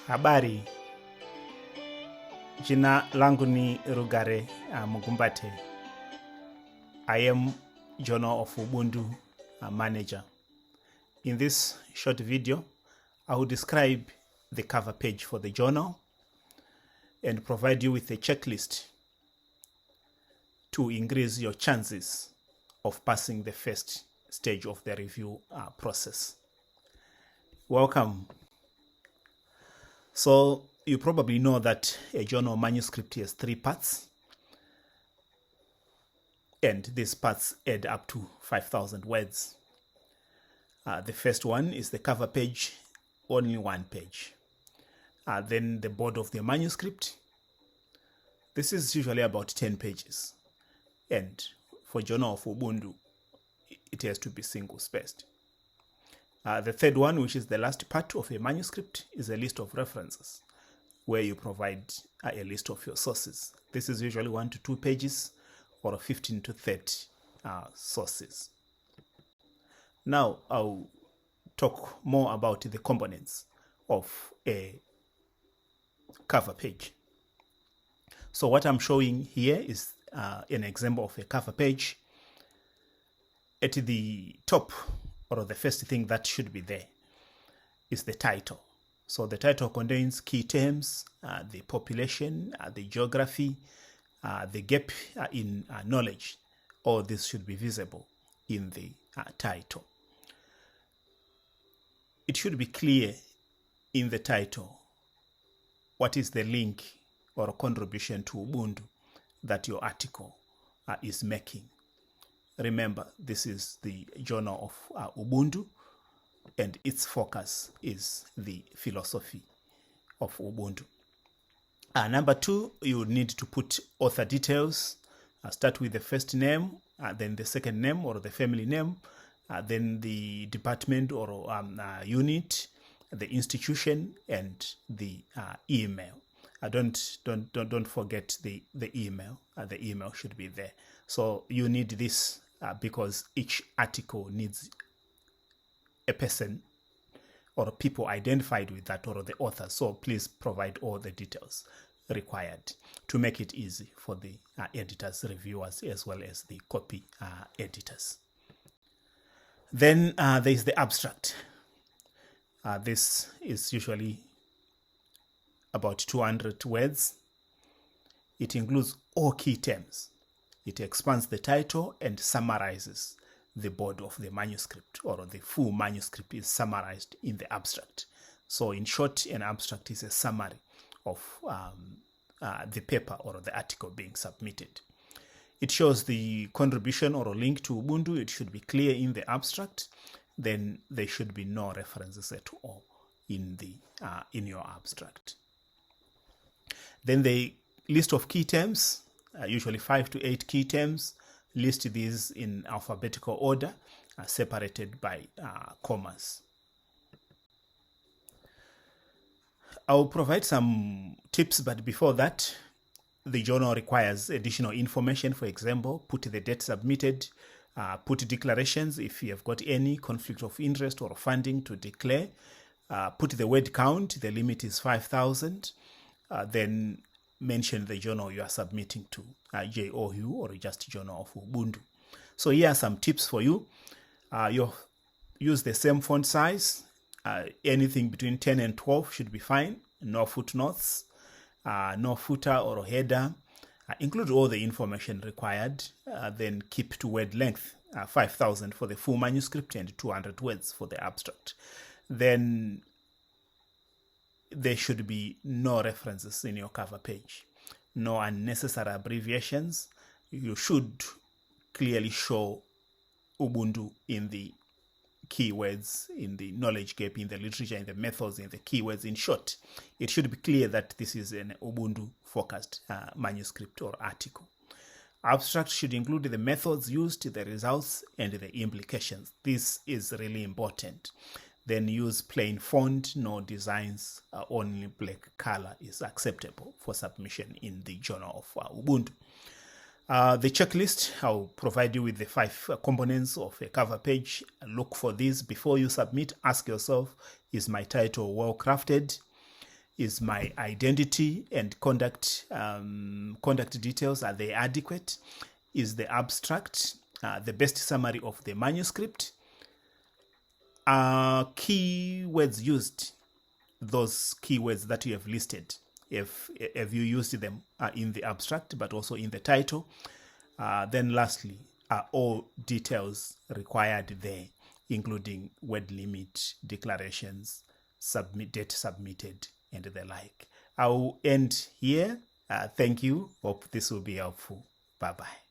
Habari, jina langu ni Rugare Mugumbate. I am Journal of Ubuntu manager. In this short video, I will describe the cover page for the journal and provide you with a checklist to increase your chances of passing the first stage of the review process. Welcome. So you probably know that a journal manuscript has 3 parts, and these parts add up to 5,000 words. The first one is the cover page, only 1 page. Then the body of the manuscript. This is usually about 10 pages. And for Journal of Ubuntu, it has to be single-spaced. The third one, which is the last part of a manuscript, is a list of references, where you provide a list of your sources. This is usually 1 to 2 pages, or 15 to 30 sources. Now, I'll talk more about the components of a cover page. So what I'm showing here is an example of a cover page. At the top, or the first thing that should be there, is the title. So the title contains key terms, the population, the geography, the gap in knowledge. All this should be visible in the title. It should be clear in the title what is the link or contribution to Ubuntu that your article is making. Remember, this is the Journal of Ubuntu, and its focus is the philosophy of Ubuntu. Number 2, you need to put author details. Start with the first name, then the second name or the family name, then the department or unit, the institution, and the email. Don't forget the email. The email should be there. So you need this because each article needs a person or people identified with that or the author. So please provide all the details required to make it easy for the editors, reviewers, as well as the copy editors. Then there is the abstract. This is usually about 200 words. It includes all key terms. It expands the title and summarizes the body of the manuscript, or the full manuscript is summarized in the abstract. So in short, an abstract is a summary of the paper or the article being submitted. It shows the contribution or a link to Ubuntu. It should be clear in the abstract. Then there should be no references at all in your abstract. Then the list of key terms, usually 5 to 8 key terms. List these in alphabetical order, separated by commas. I will provide some tips, but before that, the journal requires additional information. For example, put the date submitted, put declarations if you have got any conflict of interest or funding to declare, put the word count, the limit is 5,000, then mention the journal you are submitting to, JOU or just Journal of Ubuntu. So here are some tips for you. You use the same font size. Anything between 10 and 12 should be fine. No footnotes, no footer or header. Include all the information required. Then keep to word length, 5,000 for the full manuscript and 200 words for the abstract. Then there should be no references in your cover page, no unnecessary abbreviations. You should clearly show Ubuntu in the keywords, in the knowledge gap, in the literature, in the methods, in the keywords. In short, it should be clear that this is an Ubuntu-focused manuscript or article. Abstract should include the methods used, the results, and the implications. This is really important. Then use plain font, no designs, only black color is acceptable for submission in the Journal of Ubuntu. The checklist, I'll provide you with the 5 components of a cover page. Look for these before you submit. Ask yourself, is my title well crafted? Is my identity and contact details, are they adequate? Is the abstract the best summary of the manuscript? Keywords used, those keywords that you have listed, if you used them in the abstract but also in the title? Then lastly, are all details required there, including word limit, declarations, date submitted, and the like? I'll end here. Thank you. Hope this will be helpful. Bye-bye.